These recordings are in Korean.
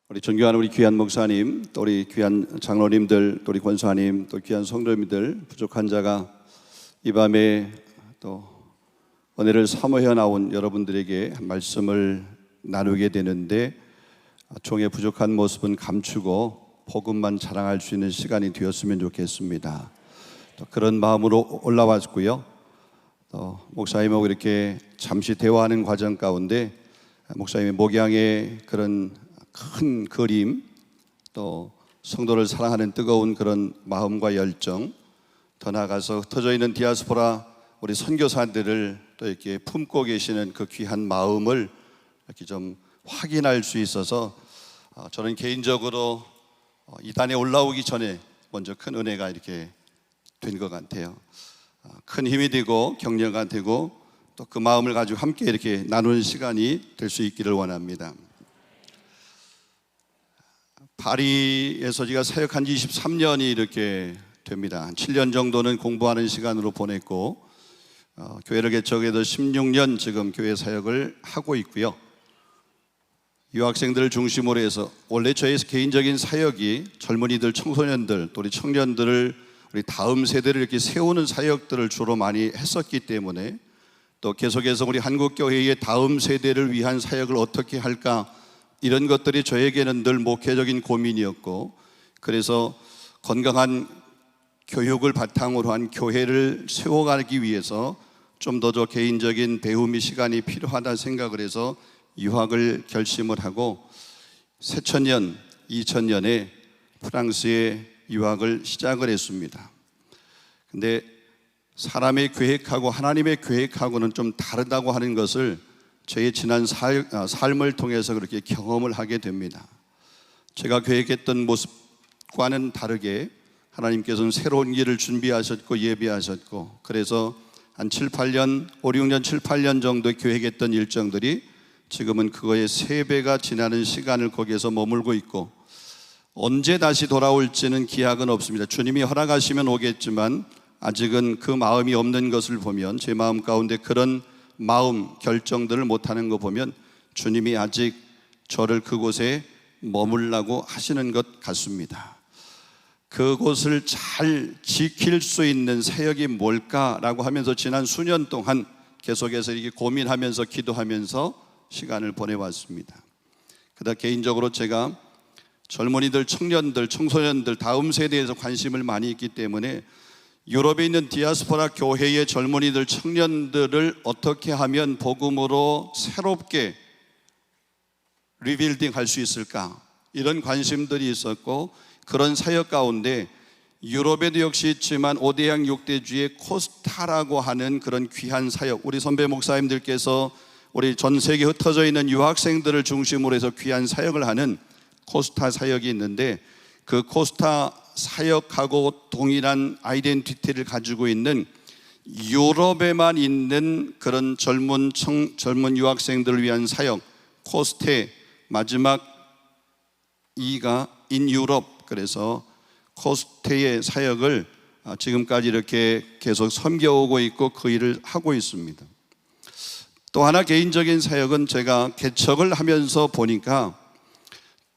우리 존경하는 우리 귀한 목사님, 또 우리 귀한 장로님들, 또 우리 권사님, 또 귀한 성도님들, 부족한 자가 이 밤에 또 은혜를 사모해 나온 여러분들에게 말씀을 나누게 되는데, 종의 부족한 모습은 감추고 복음만 자랑할 수 있는 시간이 되었으면 좋겠습니다. 또 그런 마음으로 올라왔고요. 또 목사님하고 이렇게 잠시 대화하는 과정 가운데 목사님의 목양의 그런 큰 그림, 또 성도를 사랑하는 뜨거운 그런 마음과 열정, 더 나아가서 흩어져 있는 디아스포라 우리 선교사들을 또 이렇게 품고 계시는 그 귀한 마음을 이렇게 좀 확인할 수 있어서 저는 개인적으로 이 단에 올라오기 전에 먼저 큰 은혜가 이렇게 된 것 같아요. 큰 힘이 되고 격려가 되고 또 그 마음을 가지고 함께 이렇게 나누는 시간이 될 수 있기를 원합니다. 파리에서 제가 사역한 지 23년이 이렇게 됩니다. 한 7년 정도는 공부하는 시간으로 보냈고, 교회를 개척해서 16년 지금 교회 사역을 하고 있고요. 유학생들을 중심으로 해서 원래 저의 개인적인 사역이 젊은이들, 청소년들, 또 우리 청년들을, 우리 다음 세대를 이렇게 세우는 사역들을 주로 많이 했었기 때문에, 또 계속해서 우리 한국교회의 다음 세대를 위한 사역을 어떻게 할까, 이런 것들이 저에게는 늘 목회적인 고민이었고, 그래서 건강한 교육을 바탕으로 한 교회를 세워가기 위해서 좀 더 저 개인적인 배움의 시간이 필요하다 생각을 해서 유학을 결심을 하고 새천년 2000년에 프랑스에 유학을 시작을 했습니다. 근데 사람의 계획하고 하나님의 계획하고는 좀 다르다고 하는 것을 저의 지난 삶을 통해서 그렇게 경험을 하게 됩니다. 제가 계획했던 모습과는 다르게 하나님께서는 새로운 길을 준비하셨고 예비하셨고, 그래서 한 5, 6년, 7, 8년 정도 계획했던 일정들이 지금은 그거의 3배가 지나는 시간을 거기에서 머물고 있고, 언제 다시 돌아올지는 기약은 없습니다. 주님이 허락하시면 오겠지만 아직은 그 마음이 없는 것을 보면, 제 마음 가운데 그런 마음 결정들을 못하는 거 보면 주님이 아직 저를 그곳에 머물라고 하시는 것 같습니다. 그곳을 잘 지킬 수 있는 사역이 뭘까라고 하면서 지난 수년 동안 계속해서 이렇게 고민하면서 기도하면서 시간을 보내왔습니다. 그러다 개인적으로 제가 젊은이들, 청년들, 청소년들, 다음 세대에서 관심을 많이 있기 때문에 유럽에 있는 디아스포라 교회의 젊은이들, 청년들을 어떻게 하면 복음으로 새롭게 리빌딩 할 수 있을까, 이런 관심들이 있었고, 그런 사역 가운데 유럽에도 역시 있지만 5대양 6대주의 코스타라고 하는 그런 귀한 사역, 우리 선배 목사님들께서 우리 전 세계에 흩어져 있는 유학생들을 중심으로 해서 귀한 사역을 하는 코스타 사역이 있는데, 그 코스타 사역하고 동일한 아이덴티티를 가지고 있는 유럽에만 있는 그런 젊은 유학생들을 위한 사역, 코스테, 마지막 E가 인 유럽, 그래서 코스테의 사역을 지금까지 이렇게 계속 섬겨오고 있고 그 일을 하고 있습니다. 또 하나 개인적인 사역은 제가 개척을 하면서 보니까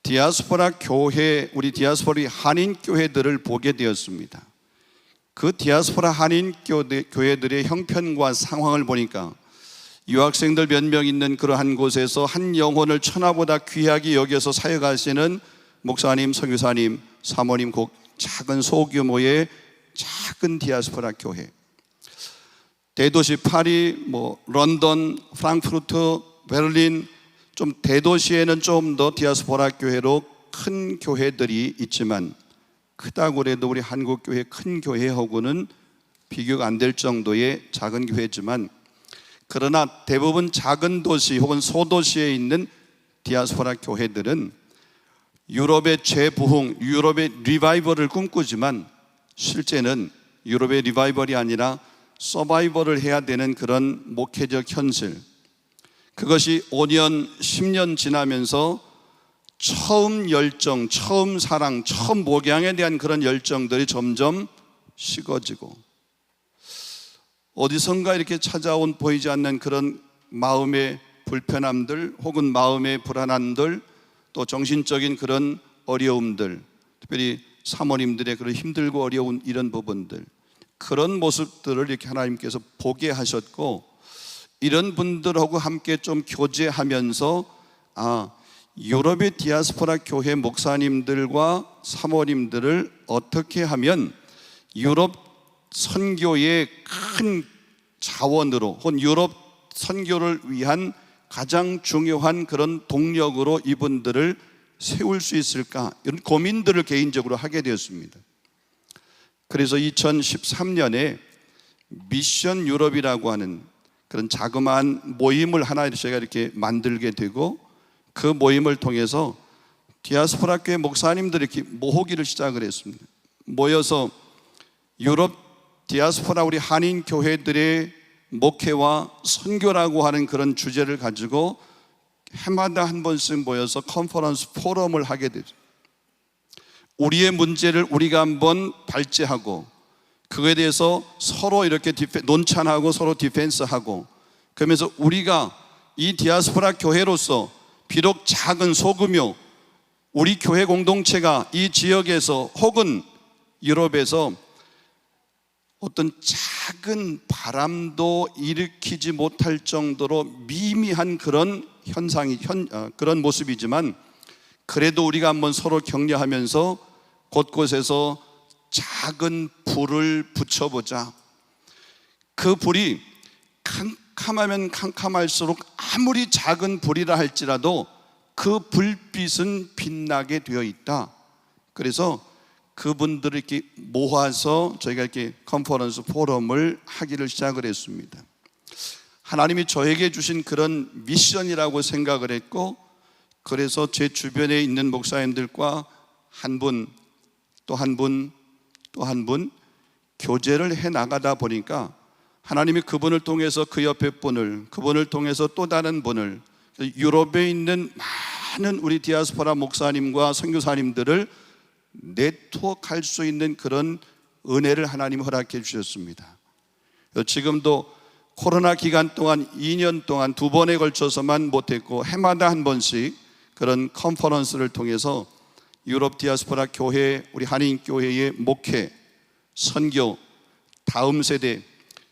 디아스포라 교회, 우리 디아스포라 한인 교회들을 보게 되었습니다. 그 디아스포라 한인 교회들의 형편과 상황을 보니까 유학생들 몇 명 있는 그러한 곳에서 한 영혼을 천하보다 귀하게 여겨서 사역하시는 목사님, 선교사님, 사모님, 꼭 작은 소규모의 작은 디아스포라 교회, 대도시 파리, 런던, 프랑크푸르트, 베를린, 좀 대도시에는 좀 더 디아스포라 교회로 큰 교회들이 있지만, 크다고 해도 우리 한국 교회 큰 교회하고는 비교가 안 될 정도의 작은 교회지만, 그러나 대부분 작은 도시 혹은 소도시에 있는 디아스포라 교회들은 유럽의 재부흥, 유럽의 리바이벌을 꿈꾸지만 실제는 유럽의 리바이벌이 아니라 서바이벌을 해야 되는 그런 목회적 현실, 그것이 5년, 10년 지나면서 처음 열정, 처음 사랑, 처음 목양에 대한 그런 열정들이 점점 식어지고, 어디선가 이렇게 찾아온 보이지 않는 그런 마음의 불편함들 혹은 마음의 불안함들, 또 정신적인 그런 어려움들, 특별히 사모님들의 그런 힘들고 어려운 이런 부분들, 그런 모습들을 이렇게 하나님께서 보게 하셨고, 이런 분들하고 함께 좀 교제하면서 유럽의 디아스포라 교회 목사님들과 사모님들을 어떻게 하면 유럽 선교의 큰 자원으로, 혹은 유럽 선교를 위한 가장 중요한 그런 동력으로 이분들을 세울 수 있을까, 이런 고민들을 개인적으로 하게 되었습니다. 그래서 2013년에 미션 유럽이라고 하는 그런 자그마한 모임을 하나 제가 이렇게 만들게 되고, 그 모임을 통해서 디아스포라 교회 목사님들이 이렇게 모으기를 시작을 했습니다. 모여서 유럽 디아스포라 우리 한인 교회들의 목회와 선교라고 하는 그런 주제를 가지고 해마다 한 번씩 모여서 컨퍼런스 포럼을 하게 되죠. 우리의 문제를 우리가 한번 발제하고, 그거에 대해서 서로 이렇게 논찬하고 서로 디펜스하고, 그러면서 우리가 이 디아스포라 교회로서 비록 작은 소규모 우리 교회 공동체가 이 지역에서 혹은 유럽에서 어떤 작은 바람도 일으키지 못할 정도로 미미한 그런 현상이 그런 모습이지만, 그래도 우리가 한번 서로 격려하면서 곳곳에서 작은 불을 붙여보자. 그 불이 캄캄하면 캄캄할수록 아무리 작은 불이라 할지라도 그 불빛은 빛나게 되어 있다. 그래서 그분들을 이렇게 모아서 저희가 이렇게 컨퍼런스 포럼을 하기를 시작을 했습니다. 하나님이 저에게 주신 그런 미션이라고 생각을 했고, 그래서 제 주변에 있는 목사님들과 한 분, 또 한 분, 또 한 분 교제를 해 나가다 보니까 하나님이 그분을 통해서 그 옆에 분을, 그분을 통해서 또 다른 분을, 유럽에 있는 많은 우리 디아스포라 목사님과 선교사님들을 네트워크할 수 있는 그런 은혜를 하나님이 허락해 주셨습니다. 지금도 코로나 기간 동안 2년 동안 2번에 걸쳐서만 못했고, 해마다 한 번씩 그런 컨퍼런스를 통해서 유럽 디아스포라 교회, 우리 한인 교회의 목회, 선교, 다음 세대,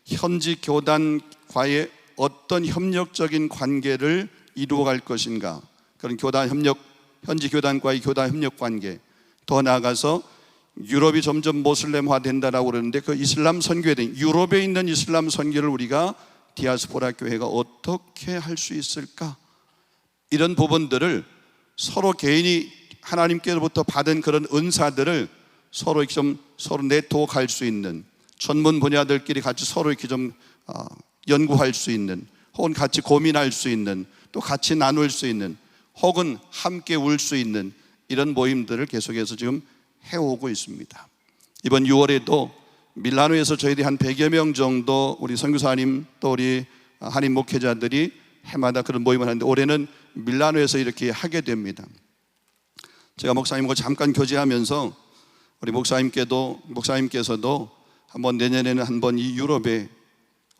현지 교단과의 어떤 협력적인 관계를 이루어갈 것인가, 그런 교단 협력, 현지 교단과의 교단 협력 관계, 더 나아가서 유럽이 점점 모슬렘화 된다라고 그러는데, 그 이슬람 선교에 대한, 유럽에 있는 이슬람 선교를 우리가 디아스포라 교회가 어떻게 할 수 있을까, 이런 부분들을 서로 개인이 하나님께로부터 받은 그런 은사들을 서로 네트워크할 수 있는, 전문 분야들끼리 같이 서로 이렇게 좀 연구할 수 있는, 혹은 같이 고민할 수 있는, 또 같이 나눌 수 있는, 혹은 함께 울 수 있는 이런 모임들을 계속해서 지금 해오고 있습니다. 이번 6월에도 밀라노에서 저희들이 한 100여 명 정도 우리 선교사님 또 우리 한인 목회자들이 해마다 그런 모임을 하는데, 올해는 밀라노에서 이렇게 하게 됩니다. 제가 목사님과 잠깐 교제하면서 우리 목사님께서도 한번 내년에는 한번 이 유럽에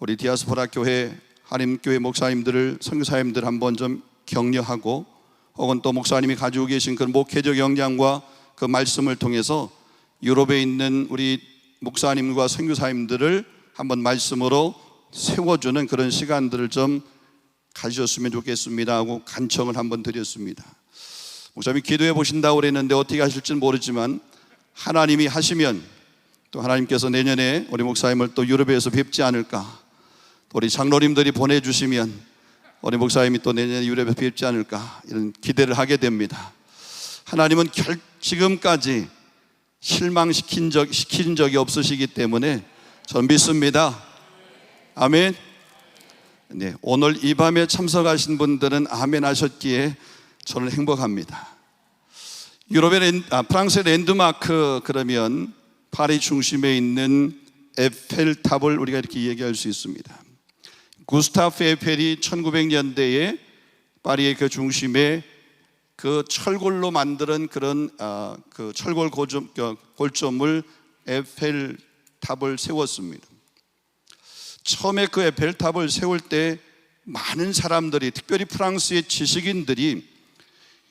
우리 디아스포라 교회, 한인 교회 목사님들을, 선교사님들 한번 좀 격려하고, 혹은 또 목사님이 가지고 계신 그런 목회적 역량과 그 말씀을 통해서 유럽에 있는 우리 목사님과 선교사님들을 한번 말씀으로 세워주는 그런 시간들을 좀 가지셨으면 좋겠습니다 하고 간청을 한번 드렸습니다. 목사님이 기도해 보신다고 그랬는데 어떻게 하실지는 모르지만, 하나님이 하시면 또 하나님께서 내년에 우리 목사님을 또 유럽에서 뵙지 않을까, 또 우리 장로님들이 보내주시면 우리 목사님이 또 내년에 유럽에서 뵙지 않을까, 이런 기대를 하게 됩니다. 하나님은 지금까지 실망시킨 적이 없으시기 때문에 저는 믿습니다. 아멘. 네, 오늘 이 밤에 참석하신 분들은 아멘 하셨기에 저는 행복합니다. 프랑스의 랜드마크, 그러면 파리 중심에 있는 에펠탑을 우리가 이렇게 얘기할 수 있습니다. 구스타프 에펠이 1900년대에 파리의 그 중심에 그 철골로 만드는 그런 그 철골 골점을 에펠탑을 세웠습니다. 처음에 그 에펠탑을 세울 때 많은 사람들이, 특별히 프랑스의 지식인들이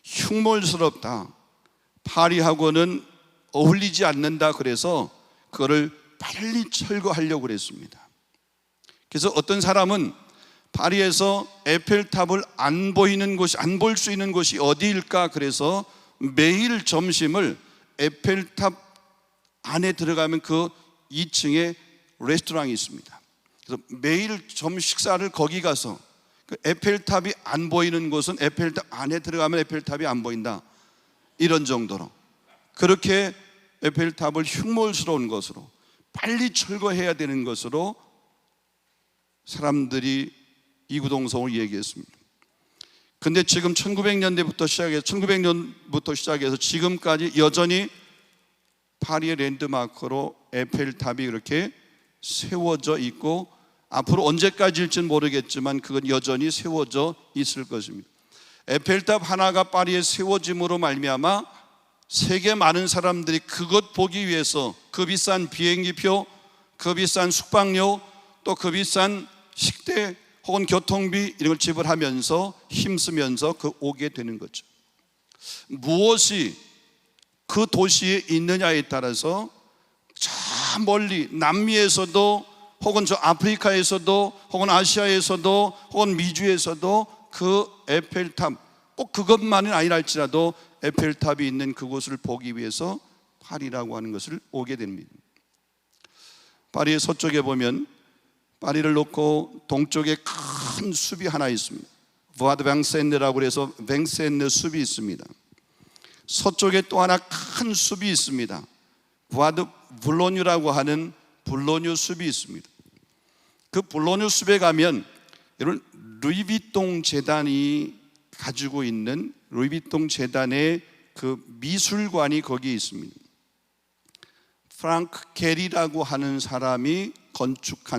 흉물스럽다, 파리하고는 어울리지 않는다, 그래서 그거를 빨리 철거하려고 그랬습니다. 그래서 어떤 사람은 파리에서 에펠탑을 안 볼 수 있는 곳이 어디일까, 그래서 매일 점심을 에펠탑 안에 들어가면 그 2층에 레스토랑이 있습니다. 그래서 매일 식사를 거기 가서, 그 에펠탑이 안 보이는 곳은 에펠탑 안에 들어가면 에펠탑이 안 보인다, 이런 정도로 그렇게 에펠탑을 흉물스러운 것으로, 빨리 철거해야 되는 것으로 사람들이 이구동성을 얘기했습니다. 근데 지금 1900년부터 시작해서 지금까지 여전히 파리의 랜드마크로 에펠탑이 이렇게 세워져 있고, 앞으로 언제까지일지는 모르겠지만 그건 여전히 세워져 있을 것입니다. 에펠탑 하나가 파리에 세워짐으로 말미암아 세계 많은 사람들이 그것 보기 위해서 그 비싼 비행기표, 그 비싼 숙박료, 또 그 비싼 식대 혹은 교통비 이런 걸 지불하면서 힘쓰면서 오게 되는 거죠. 무엇이 그 도시에 있느냐에 따라서 저 멀리 남미에서도 혹은 저 아프리카에서도 혹은 아시아에서도 혹은 미주에서도 그 에펠탑, 꼭 그것만은 아니랄지라도 에펠탑이 있는 그곳을 보기 위해서 파리라고 하는 것을 오게 됩니다. 파리의 서쪽에 보면 파리를 놓고 동쪽에 큰 숲이 하나 있습니다. 부아드 뱅센느라고 해서 뱅센느 숲이 있습니다. 서쪽에 또 하나 큰 숲이 있습니다. 부아드 블로뉴라고 하는 블로뉴 숲이 있습니다. 그 블로뉴 숲에 가면 여러분, 루이비통 재단이 가지고 있는 루이비통 재단의 그 미술관이 거기에 있습니다. 프랑크 게리라고 하는 사람이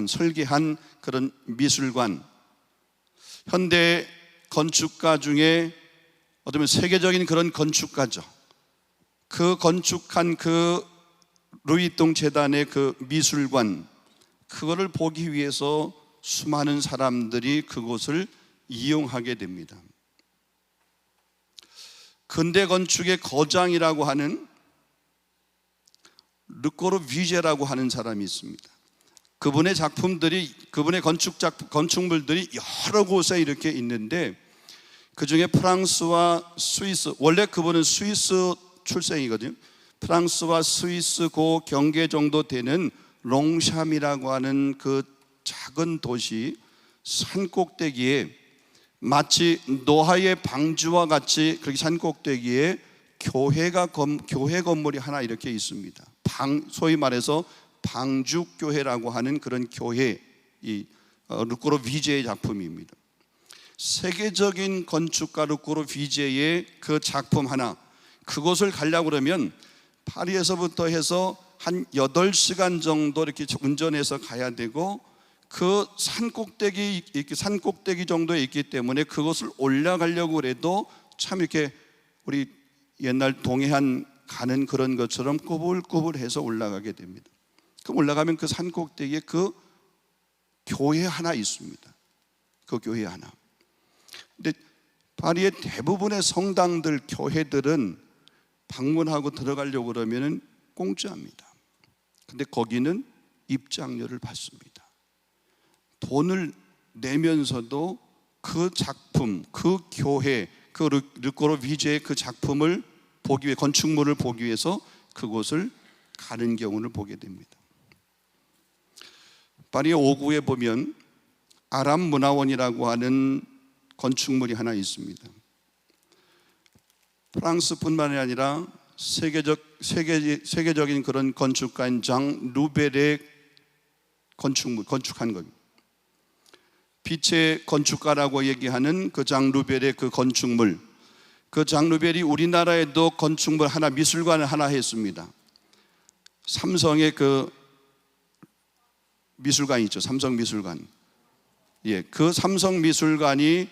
설계한 그런 미술관, 현대 건축가 중에 어쩌면 세계적인 그런 건축가죠. 그 건축한 그 루이비통 재단의 그 미술관, 그거를 보기 위해서 수많은 사람들이 그곳을 이용하게 됩니다. 근대 건축의 거장이라고 하는 르꼬르 비제라고 하는 사람이 있습니다. 그분의 작품들이, 그분의 건축물들이 여러 곳에 이렇게 있는데, 그 중에 프랑스와 스위스, 원래 그분은 스위스 출생이거든요. 프랑스와 스위스 그 경계 정도 되는 롱샴이라고 하는 그 작은 도시 산 꼭대기에, 마치 노하의 방주와 같이 그렇게 산 꼭대기에 교회 건물이 하나 이렇게 있습니다. 소위 말해서 방주교회라고 하는 그런 교회, 이 르꼬르 비제의 작품입니다. 세계적인 건축가 르꼬르 비제의 그 작품 하나, 그곳을 가려고 그러면 파리에서부터 해서 한 8시간 정도 이렇게 운전해서 가야 되고, 그 산 꼭대기 정도에 있기 때문에 그것을 올라가려고 해도 참 이렇게 우리 옛날 동해안 가는 그런 것처럼 꾸불꾸불해서 올라가게 됩니다. 그럼 올라가면 그 산 꼭대기에 그 교회 하나 있습니다. 그 교회 하나. 근데 파리의 대부분의 성당들, 교회들은 방문하고 들어가려고 그러면 공짜입니다. 근데 거기는 입장료를 받습니다. 돈을 내면서도 그 작품, 그 교회, 그 르꼬르 비제의 그 작품을 보기 위해, 건축물을 보기 위해서 그곳을 가는 경우를 보게 됩니다. 파리의 5구에 보면 아람 문화원이라고 하는 건축물이 하나 있습니다. 프랑스뿐만이 아니라 세계적인 그런 건축가인 장 루벨의 건축한 겁니다. 빛의 건축가라고 얘기하는 그 장 루벨의 그 건축물, 그 장 루벨이 우리나라에도 건축물 하나, 미술관을 하나 했습니다. 삼성의 그 미술관이 있죠. 삼성 미술관. 예, 그 삼성 미술관이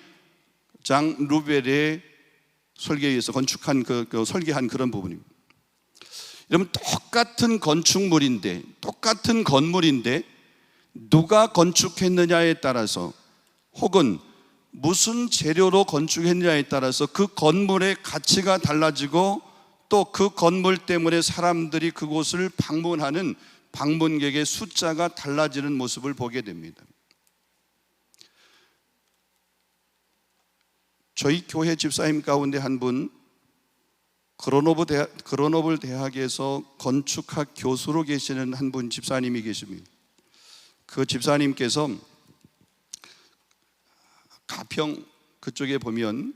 장 루벨의 설계에 의해서 건축한 설계한 그런 부분입니다. 여러분, 똑같은 건축물인데, 똑같은 건물인데 누가 건축했느냐에 따라서, 혹은 무슨 재료로 건축했느냐에 따라서 그 건물의 가치가 달라지고 또 그 건물 때문에 사람들이 그곳을 방문하는 방문객의 숫자가 달라지는 모습을 보게 됩니다. 저희 교회 집사님 가운데 한 분 그로노블 대학에서 건축학 교수로 계시는 한 분 집사님이 계십니다. 그 집사님께서 가평 그쪽에 보면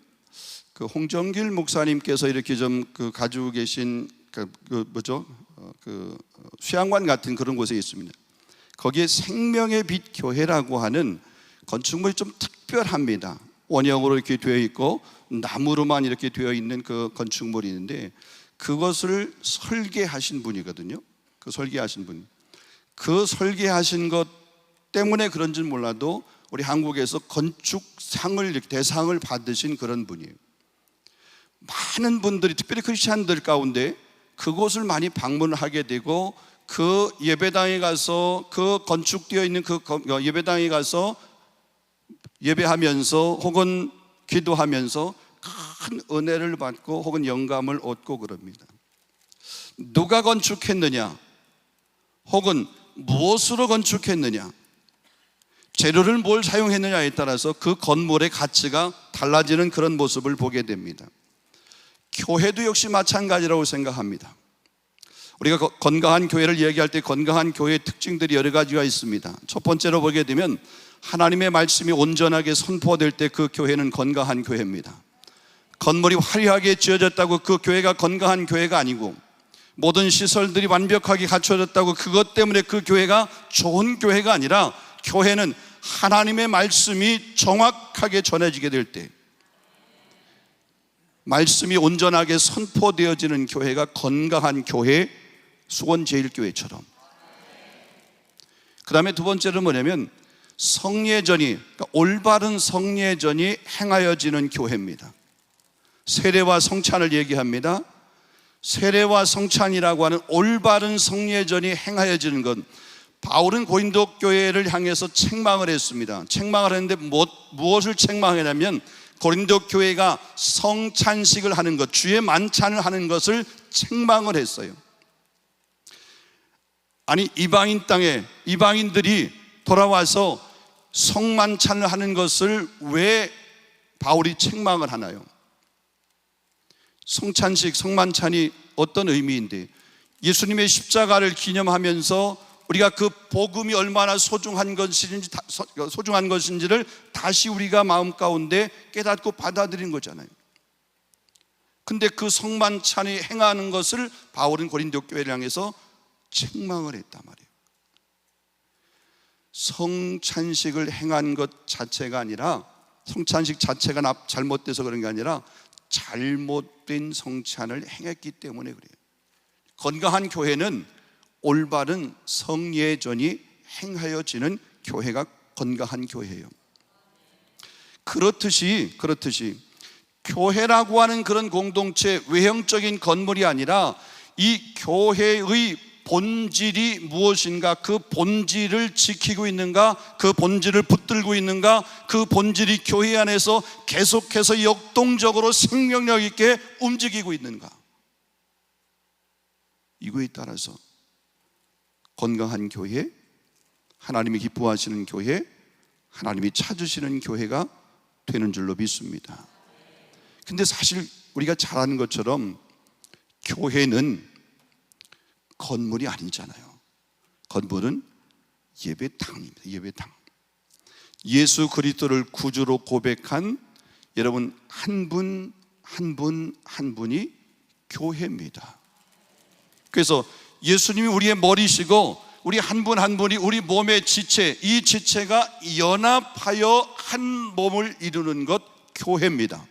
그 홍정길 목사님께서 이렇게 좀 그 가지고 계신 수양관 같은 그런 곳에 있습니다. 거기에 생명의 빛 교회라고 하는 건축물이 좀 특별합니다. 원형으로 이렇게 되어 있고 나무로만 이렇게 되어 있는 그 건축물이 있는데 그것을 설계하신 분이거든요. 그 설계하신 분. 그 설계하신 것 때문에 그런지는 몰라도 우리 한국에서 건축상을 대상을 받으신 그런 분이에요. 많은 분들이 특별히 크리스찬들 가운데 그곳을 많이 방문을 하게 되고 그 예배당에 가서 그 건축되어 있는 그 예배당에 가서 예배하면서 혹은 기도하면서 큰 은혜를 받고 혹은 영감을 얻고 그럽니다. 누가 건축했느냐 혹은 무엇으로 건축했느냐, 재료를 뭘 사용했느냐에 따라서 그 건물의 가치가 달라지는 그런 모습을 보게 됩니다. 교회도 역시 마찬가지라고 생각합니다. 우리가 건강한 교회를 얘기할 때 건강한 교회의 특징들이 여러 가지가 있습니다. 첫 번째로 보게 되면 하나님의 말씀이 온전하게 선포될 때 그 교회는 건강한 교회입니다. 건물이 화려하게 지어졌다고 그 교회가 건강한 교회가 아니고, 모든 시설들이 완벽하게 갖춰졌다고 그것 때문에 그 교회가 좋은 교회가 아니라, 교회는 하나님의 말씀이 정확하게 전해지게 될 때, 말씀이 온전하게 선포되어지는 교회가 건강한 교회, 수원제일교회처럼. 그 다음에 두 번째는 뭐냐면 성례전이, 그러니까 올바른 성례전이 행하여지는 교회입니다. 세례와 성찬을 얘기합니다. 세례와 성찬이라고 하는 올바른 성례전이 행하여지는 것, 바울은 고린도 교회를 향해서 책망을 했습니다. 책망을 했는데 무엇을 책망했냐면 고린도 교회가 성찬식을 하는 것, 주의 만찬을 하는 것을 책망을 했어요. 아니, 이방인 땅에 이방인들이 돌아와서 성만찬을 하는 것을 왜 바울이 책망을 하나요? 성찬식, 성만찬이 어떤 의미인데, 예수님의 십자가를 기념하면서 우리가 그 복음이 얼마나 소중한 것인지를 다시 우리가 마음 가운데 깨닫고 받아들인 거잖아요. 근데 그 성만찬이 행하는 것을 바울은 고린도 교회를 향해서 책망을 했단 말이에요. 성찬식을 행한 것 자체가 아니라, 성찬식 자체가 잘못돼서 그런 게 아니라 잘못된 성찬을 행했기 때문에 그래요. 건강한 교회는 올바른 성례전이 행하여지는 교회가 건강한 교회예요. 그렇듯이 교회라고 하는 그런 공동체, 외형적인 건물이 아니라 이 교회의 본질이 무엇인가, 그 본질을 지키고 있는가, 그 본질을 붙들고 있는가, 그 본질이 교회 안에서 계속해서 역동적으로 생명력 있게 움직이고 있는가, 이거에 따라서 건강한 교회, 하나님이 기뻐하시는 교회, 하나님이 찾으시는 교회가 되는 줄로 믿습니다. 근데 사실 우리가 잘 아는 것처럼 교회는 건물이 아니잖아요. 건물은 예배당입니다. 예배당. 예수 그리스도를 구주로 고백한 여러분 한 분 한 분이 교회입니다. 그래서 예수님이 우리의 머리시고 우리 한 분 한 분이 우리 몸의 지체, 이 지체가 연합하여 한 몸을 이루는 것, 교회입니다.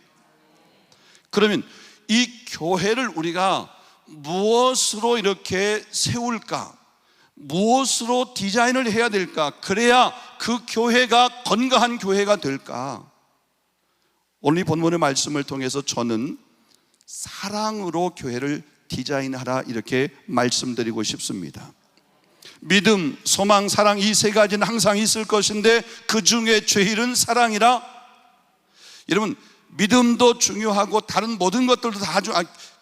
그러면 이 교회를 우리가 무엇으로 이렇게 세울까? 무엇으로 디자인을 해야 될까? 그래야 그 교회가 건강한 교회가 될까? 오늘 이 본문의 말씀을 통해서 저는 사랑으로 교회를 디자인하라, 이렇게 말씀드리고 싶습니다. 믿음, 소망, 사랑, 이 세 가지는 항상 있을 것인데 그 중에 제일은 사랑이라 여러분, 믿음도 중요하고 다른 모든 것들도 다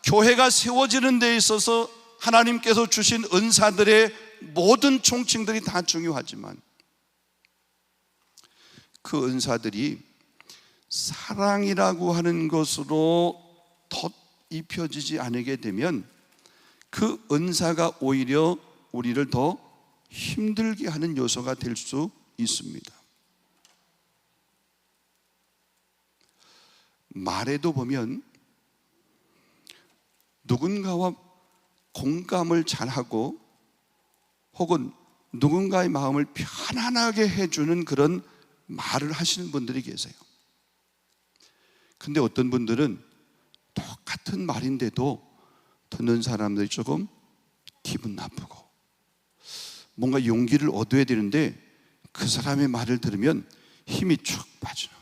교회가 세워지는 데 있어서 하나님께서 주신 은사들의 모든 총칭들이 다 중요하지만 그 은사들이 사랑이라고 하는 것으로 덧입혀지지 않게 되면 그 은사가 오히려 우리를 더 힘들게 하는 요소가 될 수 있습니다. 말에도 보면 누군가와 공감을 잘하고 혹은 누군가의 마음을 편안하게 해주는 그런 말을 하시는 분들이 계세요. 근데 어떤 분들은 똑같은 말인데도 듣는 사람들이 조금 기분 나쁘고 뭔가 용기를 얻어야 되는데 그 사람의 말을 들으면 힘이 쭉 빠지는,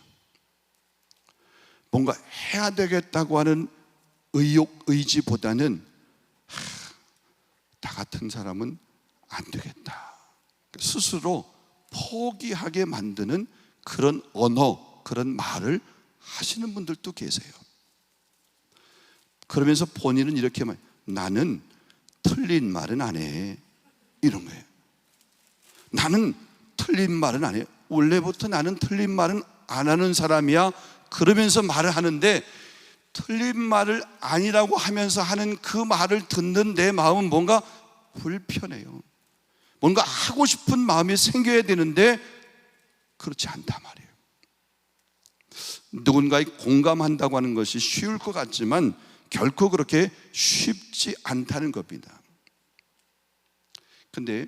뭔가 해야 되겠다고 하는 의욕, 의지보다는 나 같은 사람은 안 되겠다, 스스로 포기하게 만드는 그런 언어, 그런 말을 하시는 분들도 계세요. 그러면서 본인은 이렇게 말, 나는 틀린 말은 안 해, 이런 거예요. 나는 틀린 말은 안 해. 원래부터 나는 틀린 말은 안 하는 사람이야. 그러면서 말을 하는데 틀린 말을 아니라고 하면서 하는 그 말을 듣는 내 마음은 뭔가 불편해요. 뭔가 하고 싶은 마음이 생겨야 되는데 그렇지 않단 말이에요. 누군가에 공감한다고 하는 것이 쉬울 것 같지만 결코 그렇게 쉽지 않다는 겁니다. 근데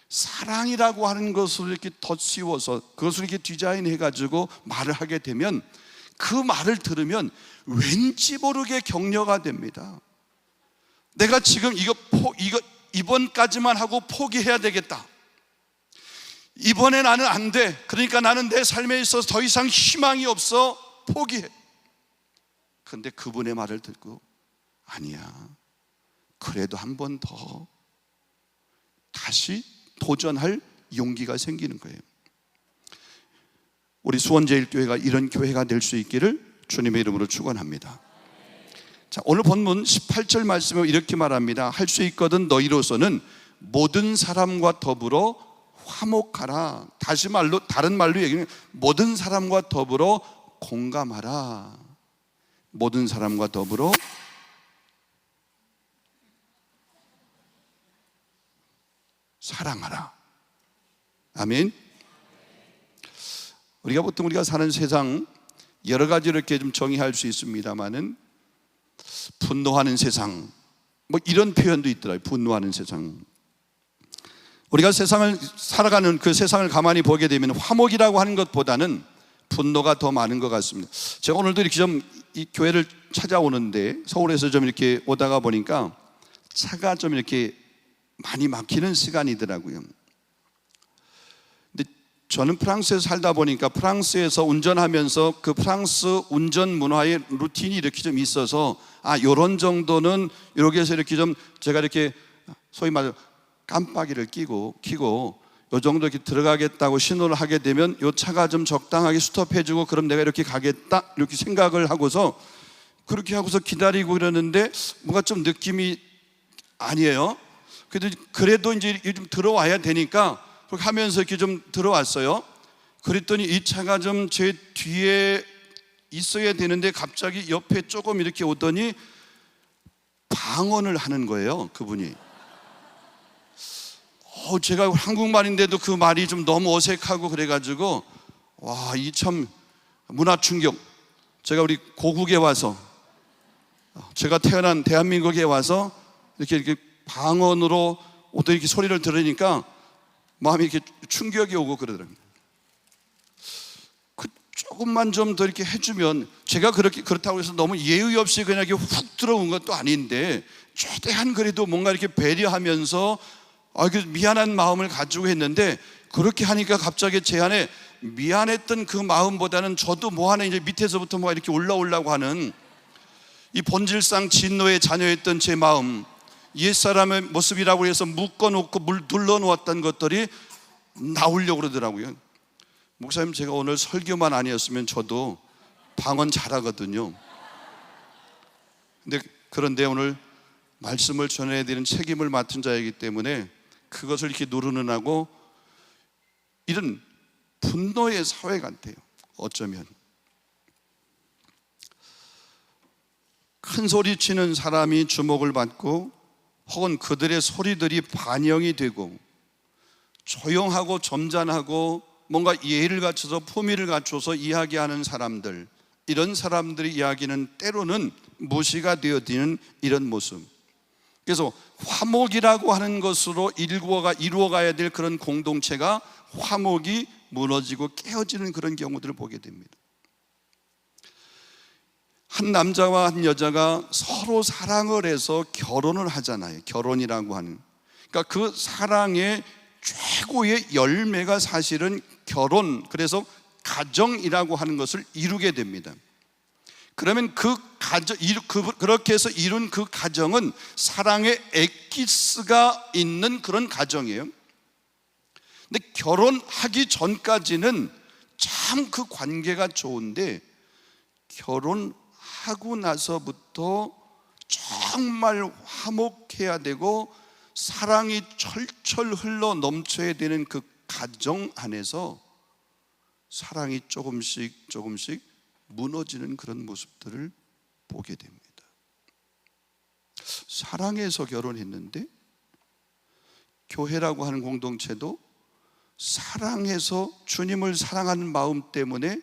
사랑이라고 하는 것을 이렇게 덧씌워서 그것을 이렇게 디자인해가지고 말을 하게 되면 그 말을 들으면 왠지 모르게 격려가 됩니다. 내가 지금 이거 이번까지만 하고 포기해야 되겠다. 이번에 나는 안 돼. 그러니까 나는 내 삶에 있어서 더 이상 희망이 없어. 포기해. 근데 그분의 말을 듣고 아니야, 그래도 한 번 더 다시 도전할 용기가 생기는 거예요. 우리 수원제일교회가 이런 교회가 될 수 있기를 주님의 이름으로 축원합니다. 자, 오늘 본문 18절 말씀을 이렇게 말합니다. 할 수 있거든 너희로서는 모든 사람과 더불어 화목하라. 다른 말로 얘기하면 모든 사람과 더불어 공감하라. 모든 사람과 더불어 사랑하라. 아멘. 우리가 사는 세상 여러 가지 이렇게 좀 정의할 수 있습니다만은 분노하는 세상, 뭐 이런 표현도 있더라고요. 분노하는 세상. 우리가 세상을 살아가는 그 세상을 가만히 보게 되면 화목이라고 하는 것보다는 분노가 더 많은 것 같습니다. 제가 오늘도 이렇게 좀 이 교회를 찾아오는데 서울에서 좀 이렇게 오다가 보니까 차가 좀 이렇게 많이 막히는 시간이더라고요. 근데 저는 프랑스에서 살다 보니까 프랑스에서 운전하면서 그 프랑스 운전 문화의 루틴이 이렇게 좀 있어서 요런 정도는 이렇게 해서 이렇게 좀 제가 이렇게 소위 말해 깜빡이를 켜고 요 정도 이렇게 들어가겠다고 신호를 하게 되면 요 차가 좀 적당하게 스톱해주고 그럼 내가 이렇게 가겠다 이렇게 생각을 하고서 그렇게 하고서 기다리고 이러는데 뭔가 좀 느낌이 아니에요. 그래도 이제 좀 들어와야 되니까 그렇게 하면서 이렇게 좀 들어왔어요. 그랬더니 이 차가 좀 제 뒤에 있어야 되는데 갑자기 옆에 조금 이렇게 오더니 방언을 하는 거예요, 그분이. 제가 한국말인데도 그 말이 좀 너무 어색하고 그래가지고 이 참 문화 충격. 제가 우리 고국에 와서 제가 태어난 대한민국에 와서 이렇게 방언으로 어떤 이렇게 소리를 들으니까 마음이 이렇게 충격이 오고 그러더라고요. 조금만 좀 더 이렇게 해주면 제가 그렇다고 해서 너무 예의 없이 그냥 이렇게 훅 들어온 것도 아닌데 최대한 그래도 뭔가 이렇게 배려하면서 미안한 마음을 가지고 했는데 그렇게 하니까 갑자기 제 안에 미안했던 그 마음보다는 저도 뭐 하나 이제 밑에서부터 뭐 이렇게 올라오려고 하는 이 본질상 진노의 자녀였던 제 마음, 옛사람의 모습이라고 해서 묶어놓고 눌러놓았던 것들이 나오려고 그러더라고요. 목사님, 제가 오늘 설교만 아니었으면 저도 방언 잘하거든요. 그런데 오늘 말씀을 전해야 되는 책임을 맡은 자이기 때문에 그것을 이렇게 누르는 하고 이런 분노의 사회 같아요. 어쩌면 큰 소리 치는 사람이 주목을 받고 혹은 그들의 소리들이 반영이 되고 조용하고 점잖하고 뭔가 예의를 갖춰서 품위를 갖춰서 이야기하는 사람들, 이런 사람들의 이야기는 때로는 무시가 되어지는 이런 모습. 그래서 화목이라고 하는 것으로 이루어가야 될 그런 공동체가 화목이 무너지고 깨어지는 그런 경우들을 보게 됩니다. 한 남자와 한 여자가 서로 사랑을 해서 결혼을 하잖아요. 결혼이라고 하는, 그러니까 그 사랑의 최고의 열매가 사실은 결혼, 그래서 가정이라고 하는 것을 이루게 됩니다. 그러면 그렇게 해서 이룬 그 가정은 사랑의 엑기스가 있는 그런 가정이에요. 근데 결혼하기 전까지는 참 그 관계가 좋은데 결혼하고 나서부터 정말 화목해야 되고 사랑이 철철 흘러 넘쳐야 되는 그 가정 안에서 사랑이 조금씩 무너지는 그런 모습들을 보게 됩니다. 사랑해서 결혼했는데 교회라고 하는 공동체도 사랑해서 주님을 사랑하는 마음 때문에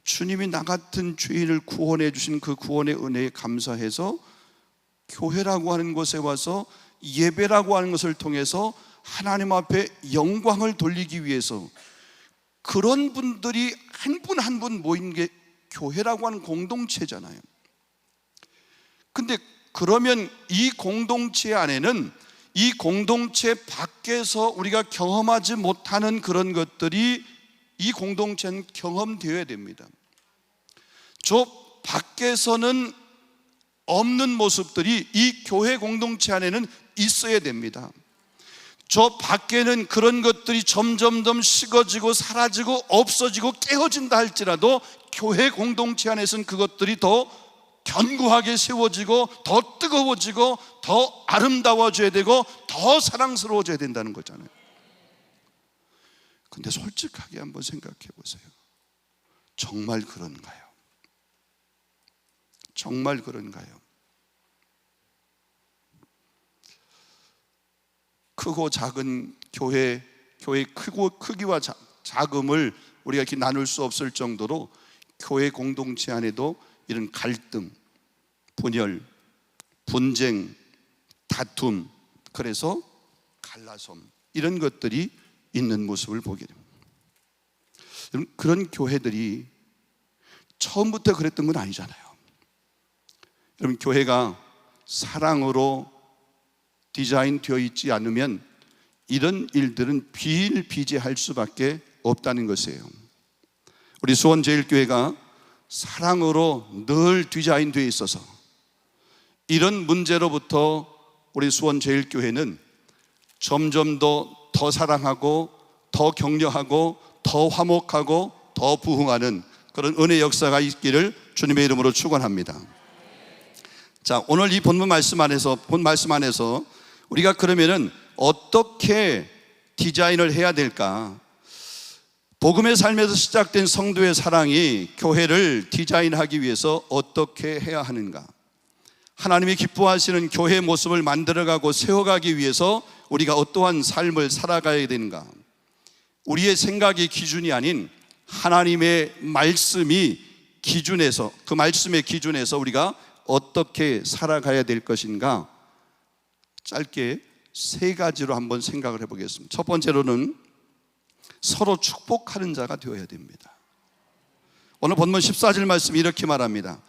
주님이 나 같은 죄인을 구원해 주신 그 구원의 은혜에 감사해서 교회라고 하는 곳에 와서 예배라고 하는 것을 통해서 하나님 앞에 영광을 돌리기 위해서 그런 분들이 한 분 한 분 모인 게 교회라고 하는 공동체잖아요. 근데 그러면 이 공동체 안에는 이 공동체 밖에서 우리가 경험하지 못하는 그런 것들이 이 공동체는 경험되어야 됩니다. 저 밖에서는 없는 모습들이 이 교회 공동체 안에는 있어야 됩니다. 저 밖에는 그런 것들이 점점점 식어지고 사라지고 없어지고 깨어진다 할지라도 교회 공동체 안에서는 그것들이 더 견고하게 세워지고 더 뜨거워지고 더 아름다워져야 되고 더 사랑스러워져야 된다는 거잖아요. 근데 솔직하게 한번 생각해 보세요. 정말 그런가요? 정말 그런가요? 크고 작은 교회의 크기와 작음을 우리가 이렇게 나눌 수 없을 정도로 교회 공동체 안에도 이런 갈등, 분열, 분쟁, 다툼, 그래서 갈라섬, 이런 것들이 있는 모습을 보게 됩니다. 그런 교회들이 처음부터 그랬던 건 아니잖아요. 여러분, 교회가 사랑으로 디자인되어 있지 않으면 이런 일들은 비일비재할 수밖에 없다는 것이에요. 우리 수원제일교회가 사랑으로 늘 디자인되어 있어서 이런 문제로부터 우리 수원제일교회는 점점 더 사랑하고 더 격려하고 더 화목하고 더 부흥하는 그런 은혜 역사가 있기를 주님의 이름으로 축원합니다. 자, 오늘 이 본 말씀 안에서 우리가 그러면은 어떻게 디자인을 해야 될까? 복음의 삶에서 시작된 성도의 사랑이 교회를 디자인하기 위해서 어떻게 해야 하는가? 하나님이 기뻐하시는 교회의 모습을 만들어가고 세워가기 위해서 우리가 어떠한 삶을 살아가야 되는가? 우리의 생각이 기준이 아닌 하나님의 말씀이 기준에서, 그 말씀의 기준에서 우리가 어떻게 살아가야 될 것인가? 짧게 세 가지로 한번 생각을 해보겠습니다. 첫 번째로는 서로 축복하는 자가 되어야 됩니다. 오늘 본문 14절 말씀이 이렇게 말합니다.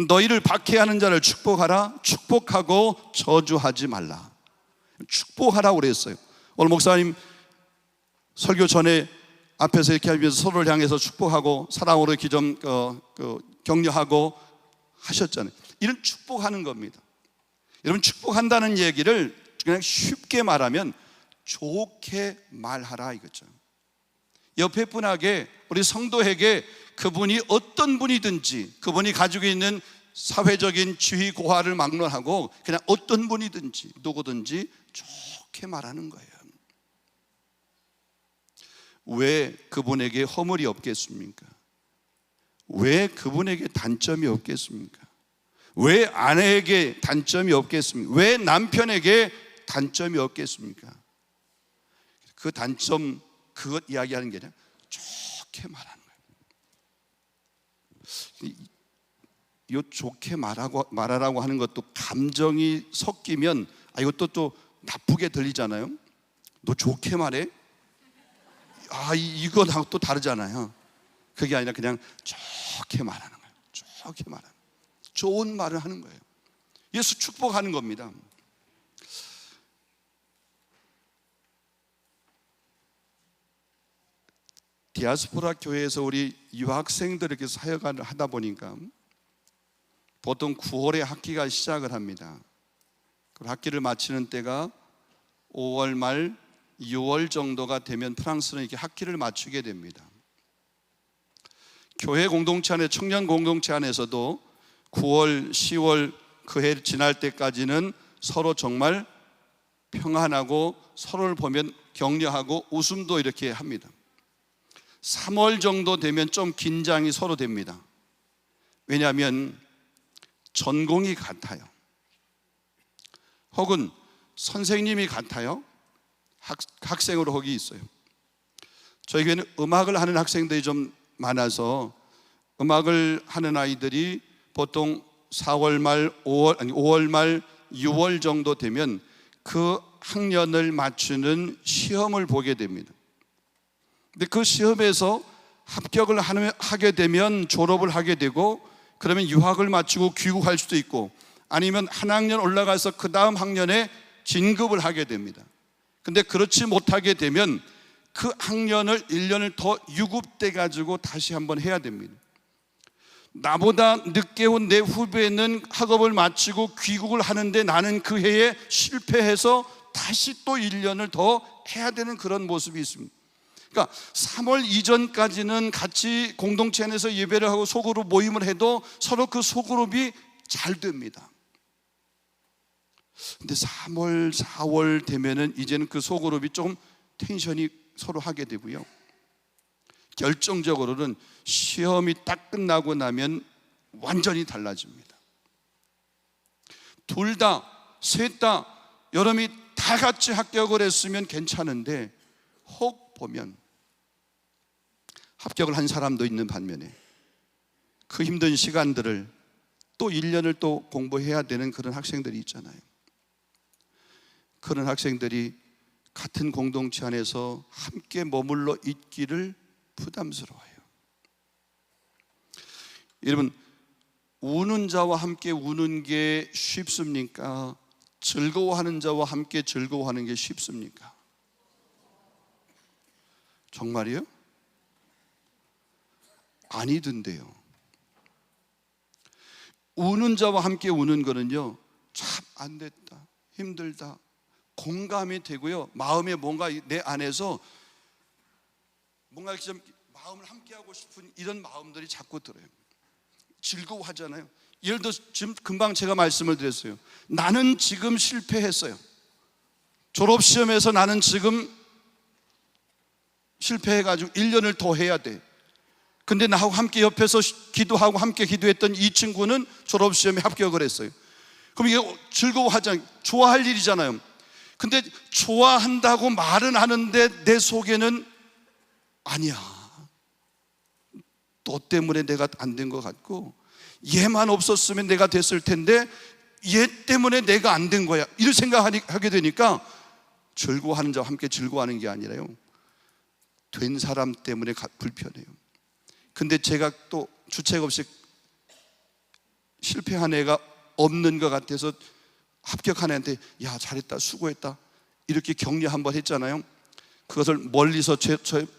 너희를 박해하는 자를 축복하라. 축복하고 저주하지 말라. 축복하라고 그랬어요. 오늘 목사님 설교 전에 앞에서 이렇게 하면서 서로를 향해서 축복하고 사랑으로 격려하고 하셨잖아요. 이런 축복하는 겁니다. 여러분, 축복한다는 얘기를 그냥 쉽게 말하면 좋게 말하라 이거죠. 옆에 분에게, 우리 성도에게 그분이 어떤 분이든지, 그분이 가지고 있는 사회적인 지위 고하를 막론하고 그냥 어떤 분이든지 누구든지 좋게 말하는 거예요. 왜 그분에게 허물이 없겠습니까? 왜 그분에게 단점이 없겠습니까? 왜 아내에게 단점이 없겠습니까? 왜 남편에게 단점이 없겠습니까? 그 단점, 그것 이야기하는 게 아니라 좋게 말하는 거예요. 이 좋게 말하라고 하는 것도 감정이 섞이면 이것도 또 나쁘게 들리잖아요. 너 좋게 말해? 이거하고 또 다르잖아요. 그게 아니라 그냥 좋게 말하는 거예요. 좋게 말하는, 좋은 말을 하는 거예요. 예수 축복하는 겁니다. 디아스포라 교회에서 우리 유학생들에게 사역을 하다 보니까 보통 9월에 학기가 시작을 합니다. 그 학기를 마치는 때가 5월 말 6월 정도가 되면 프랑스는 이렇게 학기를 맞추게 됩니다. 교회 공동체 안에, 청년 공동체 안에서도 9월, 10월 그 해 지날 때까지는 서로 정말 평안하고 서로를 보면 격려하고 웃음도 이렇게 합니다. 3월 정도 되면 좀 긴장이 서로 됩니다. 왜냐하면 전공이 같아요. 혹은 선생님이 같아요. 학생으로 거기 있어요. 저희 교회는 음악을 하는 학생들이 좀 많아서 음악을 하는 아이들이 보통 4월 말 5월 말 6월 정도 되면 그 학년을 맞추는 시험을 보게 됩니다. 근데 그 시험에서 합격을 하게 되면 졸업을 하게 되고, 그러면 유학을 마치고 귀국할 수도 있고, 아니면 한 학년 올라가서 그 다음 학년에 진급을 하게 됩니다. 근데 그렇지 못하게 되면 그 학년을 1년을 더 유급돼 가지고 다시 한번 해야 됩니다. 나보다 늦게 온 내 후배는 학업을 마치고 귀국을 하는데 나는 그 해에 실패해서 다시 또 1년을 더 해야 되는 그런 모습이 있습니다. 그러니까 3월 이전까지는 같이 공동체 안에서 예배를 하고 소그룹 모임을 해도 서로 그 소그룹이 잘 됩니다. 근데 3월, 4월 되면은 이제는 그 소그룹이 조금 텐션이 서로 하게 되고요. 결정적으로는 시험이 딱 끝나고 나면 완전히 달라집니다. 둘 다, 셋 다, 여러분이 다 같이 합격을 했으면 괜찮은데 혹 보면 합격을 한 사람도 있는 반면에 그 힘든 시간들을 또 1년을 또 공부해야 되는 그런 학생들이 있잖아요. 그런 학생들이 같은 공동체 안에서 함께 머물러 있기를 부담스러워해요. 여러분, 우는 자와 함께 우는 게 쉽습니까? 즐거워하는 자와 함께 즐거워하는 게 쉽습니까? 정말이요? 아니던데요. 우는 자와 함께 우는 거는요, 참 안 됐다, 힘들다, 공감이 되고요, 마음에 뭔가 내 안에서 뭔가 좀 마음을 함께하고 싶은 이런 마음들이 자꾸 들어요. 즐거워하잖아요. 예를 들어 지금 금방 제가 말씀을 드렸어요. 나는 지금 실패했어요. 졸업시험에서 나는 지금 실패해가지고 1년을 더 해야 돼. 근데 나하고 함께 옆에서 기도하고 함께 기도했던 이 친구는 졸업시험에 합격을 했어요. 그럼 이게 즐거워하잖아요. 좋아할 일이잖아요. 근데 좋아한다고 말은 하는데 내 속에는 아니야, 너 때문에 내가 안 된 것 같고, 얘만 없었으면 내가 됐을 텐데 얘 때문에 내가 안 된 거야, 이런 생각하게 되니까 즐거워하는 자와 함께 즐거워하는 게 아니라요, 된 사람 때문에 불편해요. 근데 제가 또 주책 없이 실패한 애가 없는 것 같아서 합격한 애한테 야 잘했다, 수고했다, 이렇게 격려 한번 했잖아요. 그것을 멀리서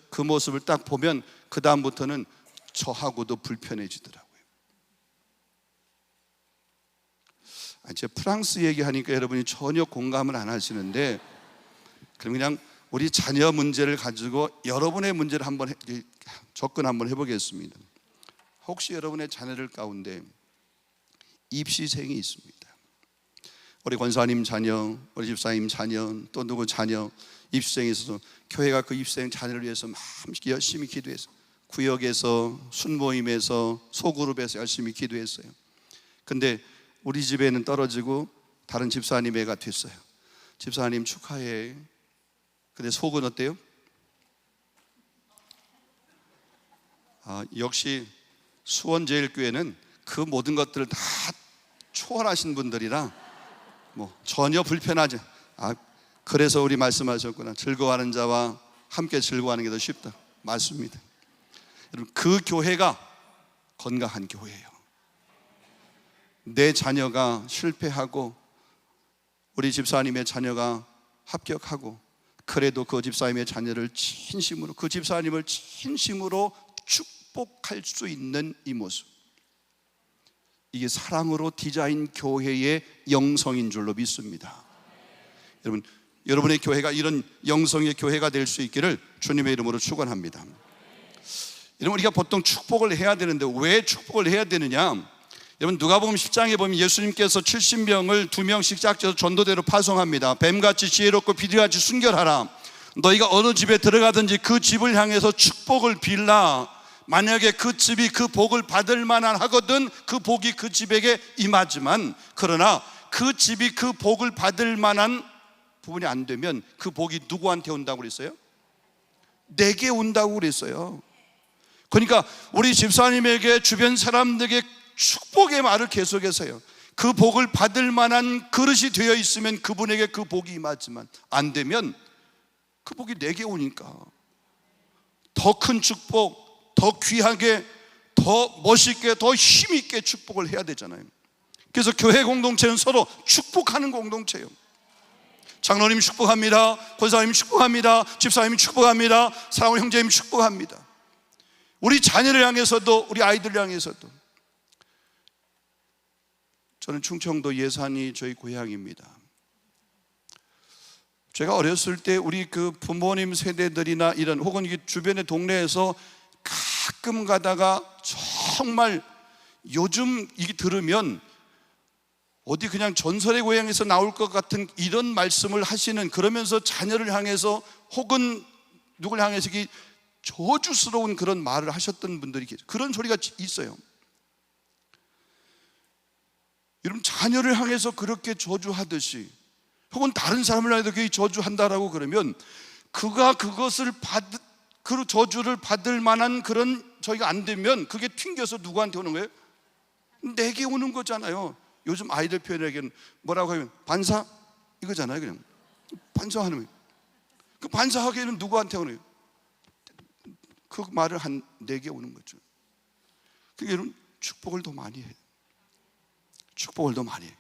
그 모습을 딱 보면 그 다음부터는 저하고도 불편해지더라고요. 제가 프랑스 얘기하니까 여러분이 전혀 공감을 안 하시는데, 그럼 그냥 우리 자녀 문제를 가지고 여러분의 문제를 한번 접근 한번 해보겠습니다. 혹시 여러분의 자녀들 가운데 입시생이 있습니다. 우리 권사님 자녀, 우리 집사님 자녀, 또 누구 자녀 입시생이 있어서 교회가 그 입시생 자녀를 위해서 열심히 기도했어요. 구역에서, 순모임에서, 소그룹에서 열심히 기도했어요. 근데 우리 집에는 떨어지고 다른 집사님 애가 됐어요. 집사님 축하해. 근데 속은 어때요? 역시 수원제일교회는 그 모든 것들을 다 초월하신 분들이라 전혀 불편하지. 그래서 우리 말씀하셨구나. 즐거워하는 자와 함께 즐거워하는 게 더 쉽다. 맞습니다. 여러분, 그 교회가 건강한 교회예요. 내 자녀가 실패하고 우리 집사님의 자녀가 합격하고 그래도 그 집사님의 자녀를 진심으로, 그 집사님을 진심으로 축복할 수 있는 이 모습, 이게 사랑으로 디자인 교회의 영성인 줄로 믿습니다. 여러분, 여러분의 교회가 이런 영성의 교회가 될 수 있기를 주님의 이름으로 축원합니다. 여러분, 우리가 보통 축복을 해야 되는데 왜 축복을 해야 되느냐? 여러분, 누가복음 10장에 보면 예수님께서 70명을 2명씩 짝져서 전도대로 파송합니다. 뱀같이 지혜롭고 비둘기같이 순결하라. 너희가 어느 집에 들어가든지 그 집을 향해서 축복을 빌라. 만약에 그 집이 그 복을 받을 만한 하거든 그 복이 그 집에게 임하지만, 그러나 그 집이 그 복을 받을 만한 부분이 안 되면 그 복이 누구한테 온다고 그랬어요? 내게 온다고 그랬어요. 그러니까 우리 집사님에게, 주변 사람들에게 축복의 말을 계속해서요. 그 복을 받을 만한 그릇이 되어 있으면 그분에게 그 복이 임하지만, 안 되면 그 복이 내게 오니까 더 큰 축복, 더 귀하게, 더 멋있게, 더 힘있게 축복을 해야 되잖아요. 그래서 교회 공동체는 서로 축복하는 공동체예요. 장로님 축복합니다. 권사님 축복합니다. 집사님 축복합니다. 사랑하는 형제님 축복합니다. 우리 자녀를 향해서도, 우리 아이들을 향해서도. 저는 충청도 예산이 저희 고향입니다. 제가 어렸을 때 우리 그 부모님 세대들이나 이런, 혹은 주변의 동네에서 가끔 가다가 정말 요즘 이게 들으면 어디 그냥 전설의 고향에서 나올 것 같은 이런 말씀을 하시는, 그러면서 자녀를 향해서 혹은 누굴 향해서 저주스러운 그런 말을 하셨던 분들이 계세요. 그런 소리가 있어요. 여러분, 자녀를 향해서 그렇게 저주하듯이, 혹은 다른 사람을 향해서 그렇게 저주한다라고 그러면 그가 그것을 그 저주를 받을 만한 그런 저희가 안 되면 그게 튕겨서 누구한테 오는 거예요? 내게 오는 거잖아요. 요즘 아이들 표현에게는 뭐라고 하면 반사 이거잖아요. 그냥 반사하는 거예요. 그 반사하기에는 누구한테 오는 거예요? 그 말을 한 내게 오는 거죠. 그러니까 여러분, 축복을 더 많이 해요. 축복을 더 많이 해요.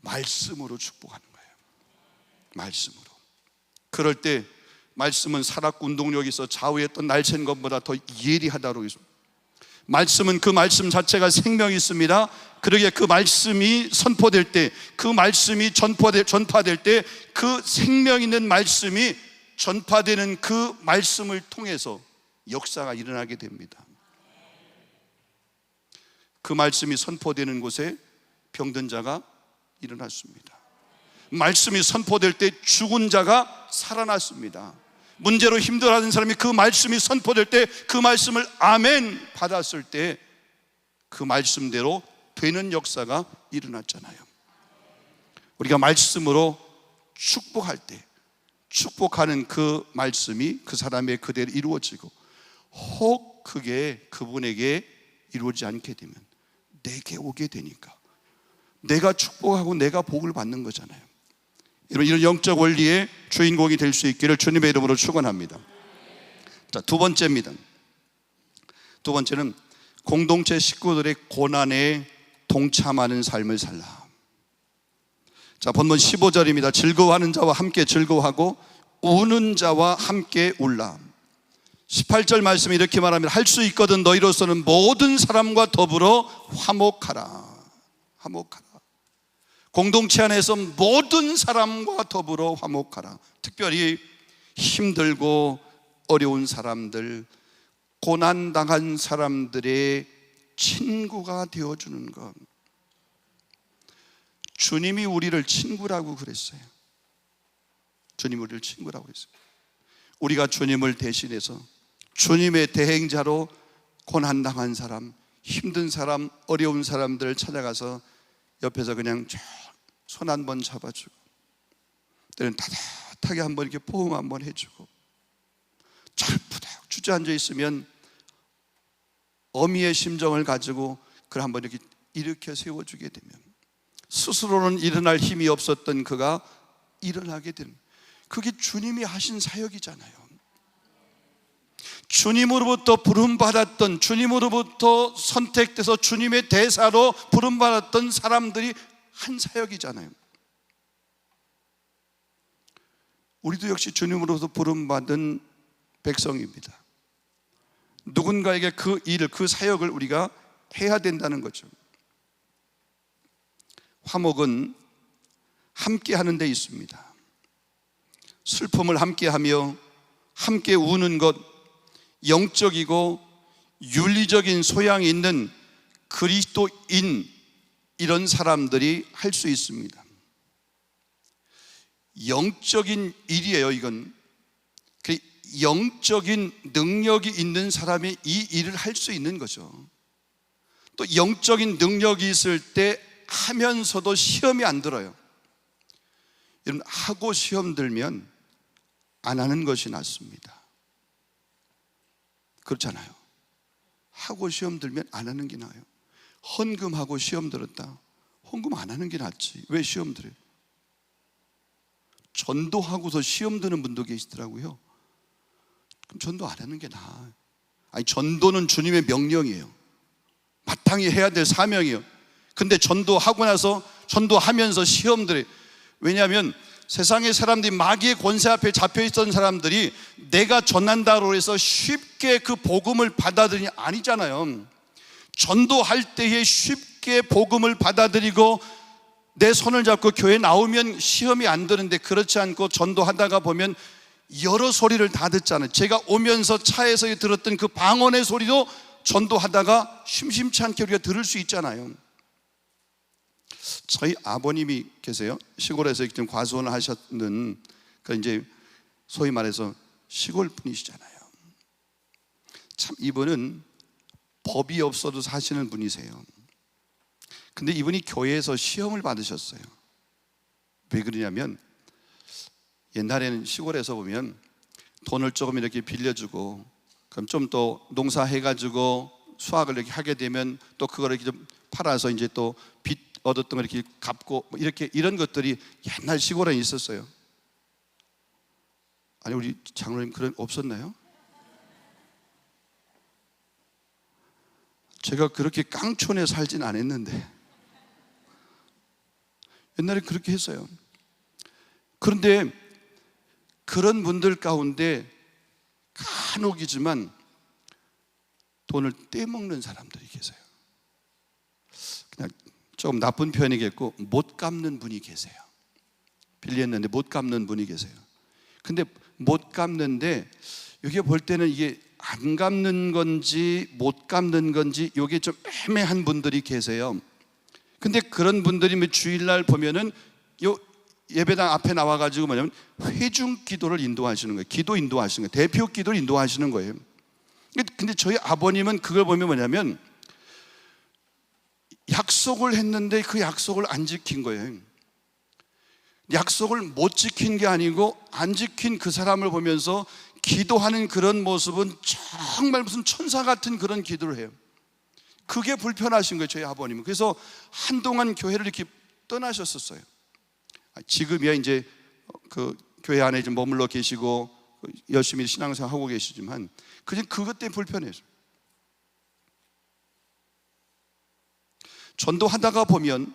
말씀으로 축복하는 거예요. 말씀으로. 그럴 때 말씀은 살았고 운동력이 있어 좌우에 어떤 날챈 것보다 더 예리하다고 있습니다. 말씀은, 그 말씀 자체가 생명이 있습니다. 그러기에 그 말씀이 선포될 때, 그 말씀이 전파될 때, 그 생명 있는 말씀이 전파되는 그 말씀을 통해서 역사가 일어나게 됩니다. 그 말씀이 선포되는 곳에 병든 자가 일어났습니다. 말씀이 선포될 때 죽은 자가 살아났습니다. 문제로 힘들어하는 사람이 그 말씀이 선포될 때, 그 말씀을 아멘 받았을 때 그 말씀대로 되는 역사가 일어났잖아요. 우리가 말씀으로 축복할 때, 축복하는 그 말씀이 그 사람의 그대로 이루어지고, 혹 그게 그분에게 이루어지지 않게 되면 내게 오게 되니까 내가 축복하고 내가 복을 받는 거잖아요. 이런 영적 원리의 주인공이 될 수 있기를 주님의 이름으로 축원합니다. 자, 두 번째입니다. 두 번째는 공동체 식구들의 고난에 동참하는 삶을 살라. 자, 본문 15절입니다. 즐거워하는 자와 함께 즐거워하고 우는 자와 함께 울라. 18절 말씀이 이렇게 말합니다. 할 수 있거든 너희로서는 모든 사람과 더불어 화목하라. 화목하라. 공동체 안에서 모든 사람과 더불어 화목하라. 특별히 힘들고 어려운 사람들, 고난당한 사람들의 친구가 되어주는 것. 주님이 우리를 친구라고 그랬어요. 주님이 우리를 친구라고 그랬어요. 우리가 주님을 대신해서 주님의 대행자로 고난당한 사람, 힘든 사람, 어려운 사람들을 찾아가서 옆에서 그냥 손 한번 잡아주고, 때는 따뜻하게 한번 이렇게 포옹 한번 해주고, 철푸덕 주저앉아 있으면 어미의 심정을 가지고 그를 한번 이렇게 일으켜 세워주게 되면 스스로는 일어날 힘이 없었던 그가 일어나게 되는, 그게 주님이 하신 사역이잖아요. 주님으로부터 부름받았던, 주님으로부터 선택돼서 주님의 대사로 부름받았던 사람들이 한 사역이잖아요. 우리도 역시 주님으로부터 부름받은 백성입니다. 누군가에게 그 일을, 그 사역을 우리가 해야 된다는 거죠. 화목은 함께 하는 데 있습니다. 슬픔을 함께 하며 함께 우는 것, 영적이고 윤리적인 소양이 있는 그리스도인, 이런 사람들이 할 수 있습니다. 영적인 일이에요. 이건 영적인 능력이 있는 사람이 이 일을 할 수 있는 거죠. 또 영적인 능력이 있을 때 하면서도 시험이 안 들어요. 여러분, 하고 시험 들면 안 하는 것이 낫습니다. 그렇잖아요. 하고 시험 들면 안 하는 게 나아요. 헌금하고 시험 들었다, 헌금 안 하는 게 낫지. 왜 시험 들어요? 전도하고서 시험 드는 분도 계시더라고요. 그럼 전도 안 하는 게 나아. 아니, 전도는 주님의 명령이에요. 마땅히 해야 될 사명이에요. 근데 전도하고 나서, 전도하면서 시험 들어요. 왜냐하면 세상의 사람들이, 마귀의 권세 앞에 잡혀있던 사람들이 내가 전한다고 해서 쉽게 그 복음을 받아들이니 아니잖아요. 전도할 때에 쉽게 복음을 받아들이고 내 손을 잡고 교회 나오면 시험이 안 드는데, 그렇지 않고 전도하다가 보면 여러 소리를 다 듣잖아요. 제가 오면서 차에서 들었던 그 방언의 소리도 전도하다가 심심치 않게 우리가 들을 수 있잖아요. 저희 아버님이 계세요. 시골에서 좀 과수원을 하셨는, 그 이제 소위 말해서 시골 분이시잖아요. 참 이분은 법이 없어도 사시는 분이세요. 근데 이분이 교회에서 시험을 받으셨어요. 왜 그러냐면, 옛날에는 시골에서 보면 돈을 조금 이렇게 빌려주고, 그럼 좀 또 농사해가지고 수확을 이렇게 하게 되면 또 그걸 이렇게 좀 팔아서 이제 또 빚 얻었던 걸 이렇게 갚고, 이렇게 이런 것들이 옛날 시골에 있었어요. 아니, 우리 장로님 그런 없었나요? 제가 그렇게 깡촌에 살진 않았는데 옛날에 그렇게 했어요. 그런데 그런 분들 가운데 간혹이지만 돈을 떼먹는 사람들이 계세요. 그냥 조금 나쁜 표현이겠고, 못 갚는 분이 계세요. 빌렸는데 못 갚는 분이 계세요. 근데 못 갚는데, 여기 볼 때는 이게 안 갚는 건지 못 갚는 건지 이게 좀 애매한 분들이 계세요. 근데 그런 분들이 주일날 보면은 요 예배당 앞에 나와가지고 뭐냐면 회중 기도를 인도하시는 거예요. 기도 인도하시는 거예요. 대표 기도를 인도하시는 거예요. 근데 저희 아버님은 그걸 보면 뭐냐면, 약속을 했는데 그 약속을 안 지킨 거예요. 약속을 못 지킨 게 아니고 안 지킨 그 사람을 보면서 기도하는 그런 모습은 정말 무슨 천사 같은 그런 기도를 해요. 그게 불편하신 거예요, 저희 아버님은. 그래서 한동안 교회를 이렇게 떠나셨었어요. 지금이야 이제 그 교회 안에 좀 머물러 계시고 열심히 신앙생활 하고 계시지만, 그냥 그것 때문에 불편해서. 전도하다가 보면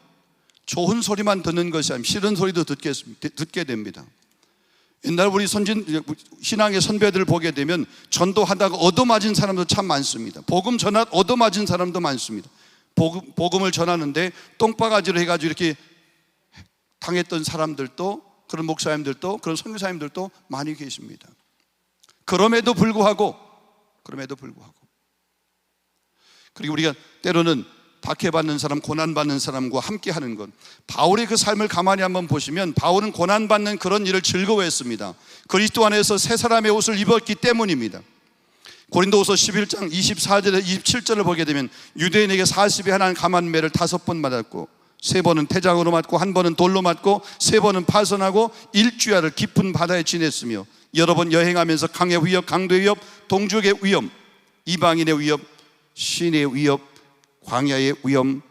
좋은 소리만 듣는 것이 아니라 싫은 소리도 듣게 됩니다. 옛날 우리 신앙의 선배들을 보게 되면 전도하다가 얻어맞은 사람도 참 많습니다. 복음 전하 얻어맞은 사람도 많습니다. 복음을 전하는데 똥바가지로 해가지고 이렇게 당했던 사람들도, 그런 목사님들도, 그런 선교사님들도 많이 계십니다. 그럼에도 불구하고 그리고 우리가 때로는 박해받는 사람, 고난받는 사람과 함께하는 것, 바울의 그 삶을 가만히 한번 보시면 바울은 고난받는 그런 일을 즐거워했습니다. 그리스도 안에서 새 사람의 옷을 입었기 때문입니다. 고린도후서 11장 24절에 27절을 보게 되면 유대인에게 40에 하나 감한매를 5번 맞았고 3번은 태장으로 맞고 1번은 돌로 맞고 3번은 파선하고 1주야를 깊은 바다에 지냈으며 여러 번 여행하면서 강의 위협, 강도의 위협, 동족의 위험, 이방인의 위협, 신의 위협, 광야의 위험,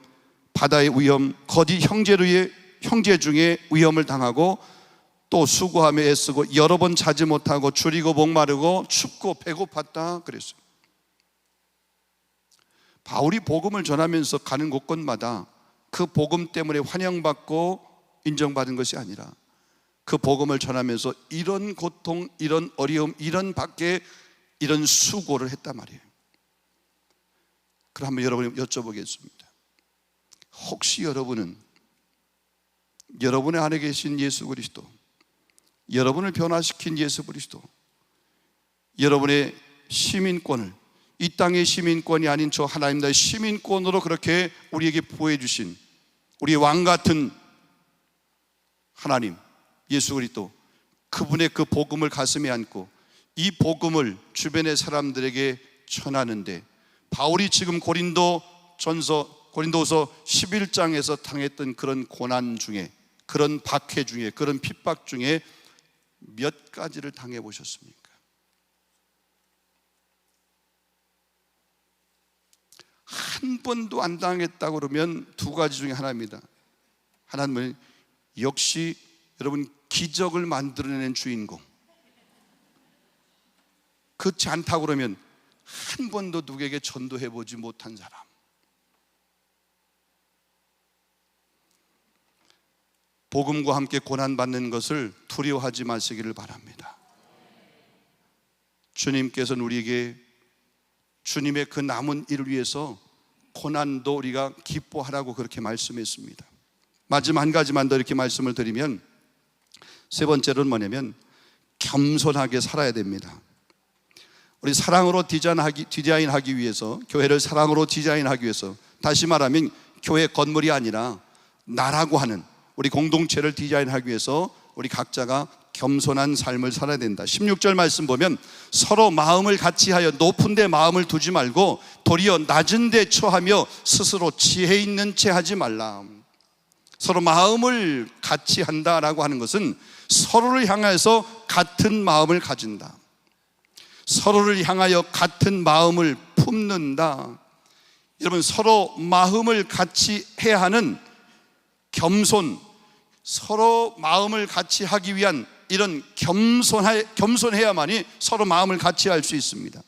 바다의 위험, 거짓 형제 중에 위험을 당하고 또 수고하며 애쓰고 여러 번 자지 못하고 줄이고 목마르고 춥고 배고팠다 그랬어요. 바울이 복음을 전하면서 가는 곳곳마다 그 복음 때문에 환영받고 인정받은 것이 아니라 그 복음을 전하면서 이런 고통, 이런 어려움, 이런 밖에 이런 수고를 했단 말이에요. 그럼 한번 여러분이 여쭤보겠습니다. 혹시 여러분은 여러분의 안에 계신 예수 그리스도, 여러분을 변화시킨 예수 그리스도, 여러분의 시민권을, 이 땅의 시민권이 아닌 저 하나님 나라의 시민권으로 그렇게 우리에게 보여주신 우리의 왕 같은 하나님 예수 그리스도, 그분의 그 복음을 가슴에 안고 이 복음을 주변의 사람들에게 전하는데, 바울이 지금 고린도후서 11장에서 당했던 그런 고난 중에, 그런 박해 중에, 그런 핍박 중에 몇 가지를 당해 보셨습니까? 한 번도 안 당했다고 그러면 2가지 중에 하나입니다. 하나는 역시 여러분 기적을 만들어내는 주인공. 그렇지 않다고 그러면 한 번도 누구에게 전도해보지 못한 사람. 복음과 함께 고난받는 것을 두려워하지 마시기를 바랍니다. 주님께서는 우리에게 주님의 그 남은 일을 위해서 고난도 우리가 기뻐하라고 그렇게 말씀했습니다. 마지막 한 가지만 더 이렇게 말씀을 드리면, 3번째로는 뭐냐면 겸손하게 살아야 됩니다. 우리 사랑으로 디자인하기 위해서, 교회를 사랑으로 디자인하기 위해서, 다시 말하면 교회 건물이 아니라 나라고 하는 우리 공동체를 디자인하기 위해서 우리 각자가 겸손한 삶을 살아야 된다. 16절 말씀 보면 서로 마음을 같이하여 높은 데 마음을 두지 말고 도리어 낮은 데 처하며 스스로 지혜 있는 채 하지 말라. 서로 마음을 같이 한다라고 하는 것은 서로를 향해서 같은 마음을 가진다, 서로를 향하여 같은 마음을 품는다. 여러분, 서로 마음을 같이 해야 하는 겸손, 서로 마음을 같이 하기 위한 이런 겸손해야만이 서로 마음을 같이 할 수 있습니다.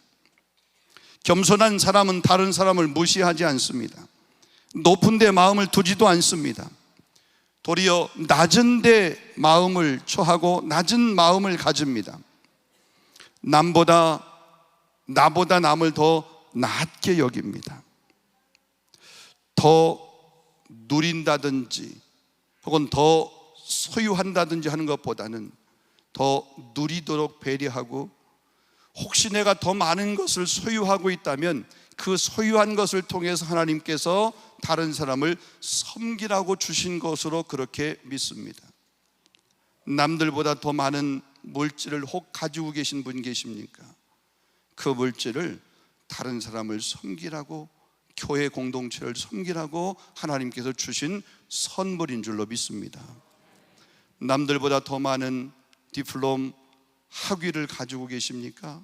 겸손한 사람은 다른 사람을 무시하지 않습니다. 높은 데 마음을 두지도 않습니다. 도리어 낮은 데 마음을 처하고 낮은 마음을 가집니다. 나보다 남을 더 낮게 여깁니다. 더 누린다든지 혹은 더 소유한다든지 하는 것보다는 더 누리도록 배려하고, 혹시 내가 더 많은 것을 소유하고 있다면 그 소유한 것을 통해서 하나님께서 다른 사람을 섬기라고 주신 것으로 그렇게 믿습니다. 남들보다 더 많은 물질을 혹 가지고 계신 분 계십니까? 그 물질을 다른 사람을 섬기라고, 교회 공동체를 섬기라고 하나님께서 주신 선물인 줄로 믿습니다. 남들보다 더 많은 디플롬, 학위를 가지고 계십니까?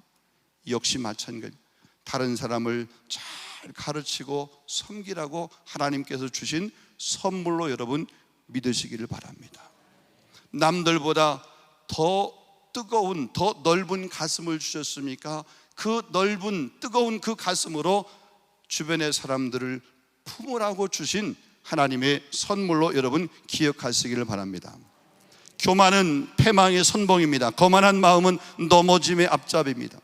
역시 마찬가지, 다른 사람을 잘 가르치고 섬기라고 하나님께서 주신 선물로 여러분 믿으시기를 바랍니다. 남들보다 더 뜨거운, 더 넓은 가슴을 주셨습니까? 그 넓은 뜨거운 그 가슴으로 주변의 사람들을 품으라고 주신 하나님의 선물로 여러분 기억하시기를 바랍니다. 교만은 패망의 선봉입니다. 거만한 마음은 넘어짐의 앞잡이입니다.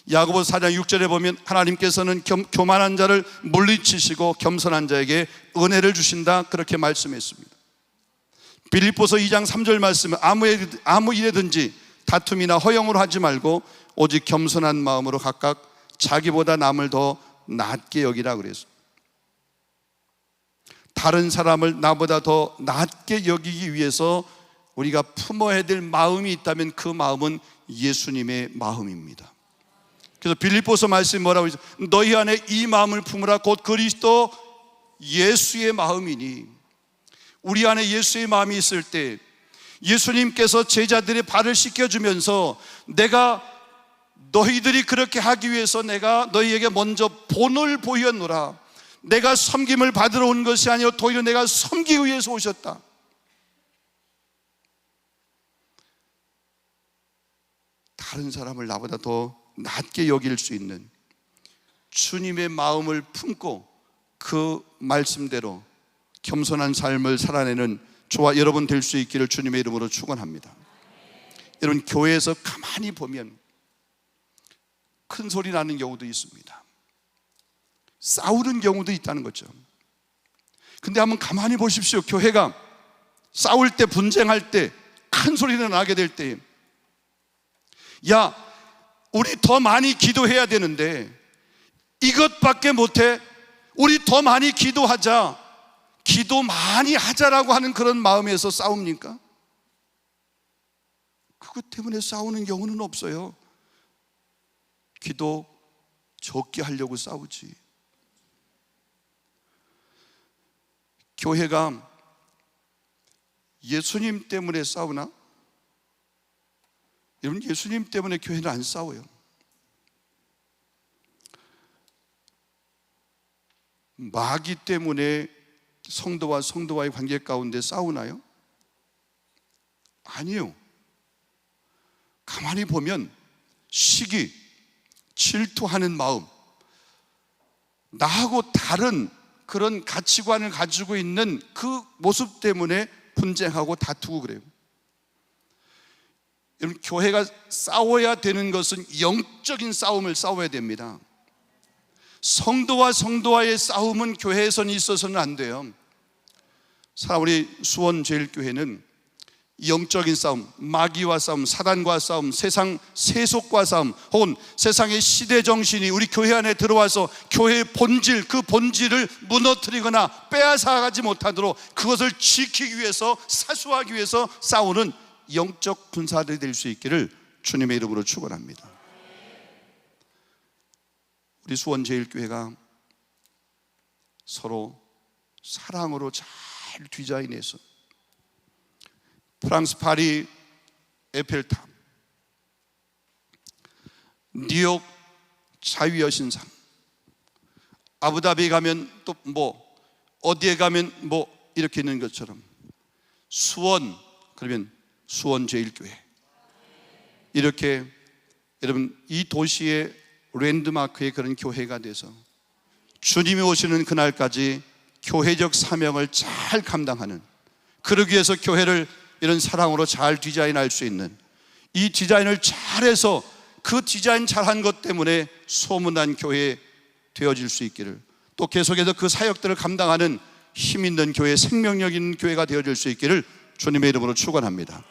야고보서 4장 6절에 보면 하나님께서는 교만한 자를 물리치시고 겸손한 자에게 은혜를 주신다, 그렇게 말씀했습니다. 빌립보서 2장 3절 말씀은 아무 일에든지 다툼이나 허영으로 하지 말고 오직 겸손한 마음으로 각각 자기보다 남을 더 낮게 여기라 그랬어. 다른 사람을 나보다 더 낮게 여기기 위해서 우리가 품어야 될 마음이 있다면 그 마음은 예수님의 마음입니다. 그래서 빌립보서 말씀이 뭐라고 했죠? 너희 안에 이 마음을 품으라 곧 그리스도 예수의 마음이니. 우리 안에 예수의 마음이 있을 때 예수님께서 제자들의 발을 씻겨주면서 내가 너희들이 그렇게 하기 위해서 내가 너희에게 먼저 본을 보였노라. 내가 섬김을 받으러 온 것이 아니라 도리어 내가 섬기기 위해서 오셨다. 다른 사람을 나보다 더 낮게 여길 수 있는 주님의 마음을 품고 그 말씀대로 겸손한 삶을 살아내는 저와 여러분 될 수 있기를 주님의 이름으로 축원합니다. 여러분, 교회에서 가만히 보면 큰 소리 나는 경우도 있습니다. 싸우는 경우도 있다는 거죠. 근데 한번 가만히 보십시오. 교회가 싸울 때, 분쟁할 때, 큰 소리가 나게 될 때, 야, 우리 더 많이 기도해야 되는데 이것밖에 못해? 우리 더 많이 기도하자, 기도 많이 하자라고 하는 그런 마음에서 싸웁니까? 그것 때문에 싸우는 경우는 없어요. 기도 적게 하려고 싸우지. 교회가 예수님 때문에 싸우나? 여러분, 예수님 때문에 교회는 안 싸워요. 마귀 때문에 성도와 성도와의 관계 가운데 싸우나요? 아니요. 가만히 보면 시기, 질투하는 마음, 나하고 다른 그런 가치관을 가지고 있는 그 모습 때문에 분쟁하고 다투고 그래요. 여러분, 교회가 싸워야 되는 것은 영적인 싸움을 싸워야 됩니다. 성도와 성도와의 싸움은 교회에서는 있어서는 안 돼요. 우리 수원제일교회는 영적인 싸움, 마귀와 싸움, 사단과 싸움, 세상 세속과 싸움, 혹은 세상의 시대 정신이 우리 교회 안에 들어와서 교회의 본질, 그 본질을 무너뜨리거나 빼앗아가지 못하도록 그것을 지키기 위해서, 사수하기 위해서 싸우는 영적 군사들이 될 수 있기를 주님의 이름으로 축원합니다. 우리 수원제일교회가 서로 사랑으로 잘 디자인해서 프랑스 파리 에펠탑, 뉴욕 자유여신상, 아부다비 가면 또 어디에 가면 이렇게 있는 것처럼 수원, 그러면 수원제일교회, 이렇게 여러분 이 도시의 랜드마크의 그런 교회가 돼서 주님이 오시는 그날까지 교회적 사명을 잘 감당하는, 그러기 위해서 교회를 이런 사랑으로 잘 디자인할 수 있는, 이 디자인을 잘해서 그 디자인 잘한 것 때문에 소문난 교회 되어질 수 있기를, 또 계속해서 그 사역들을 감당하는 힘 있는 교회, 생명력 있는 교회가 되어질 수 있기를 주님의 이름으로 축원합니다.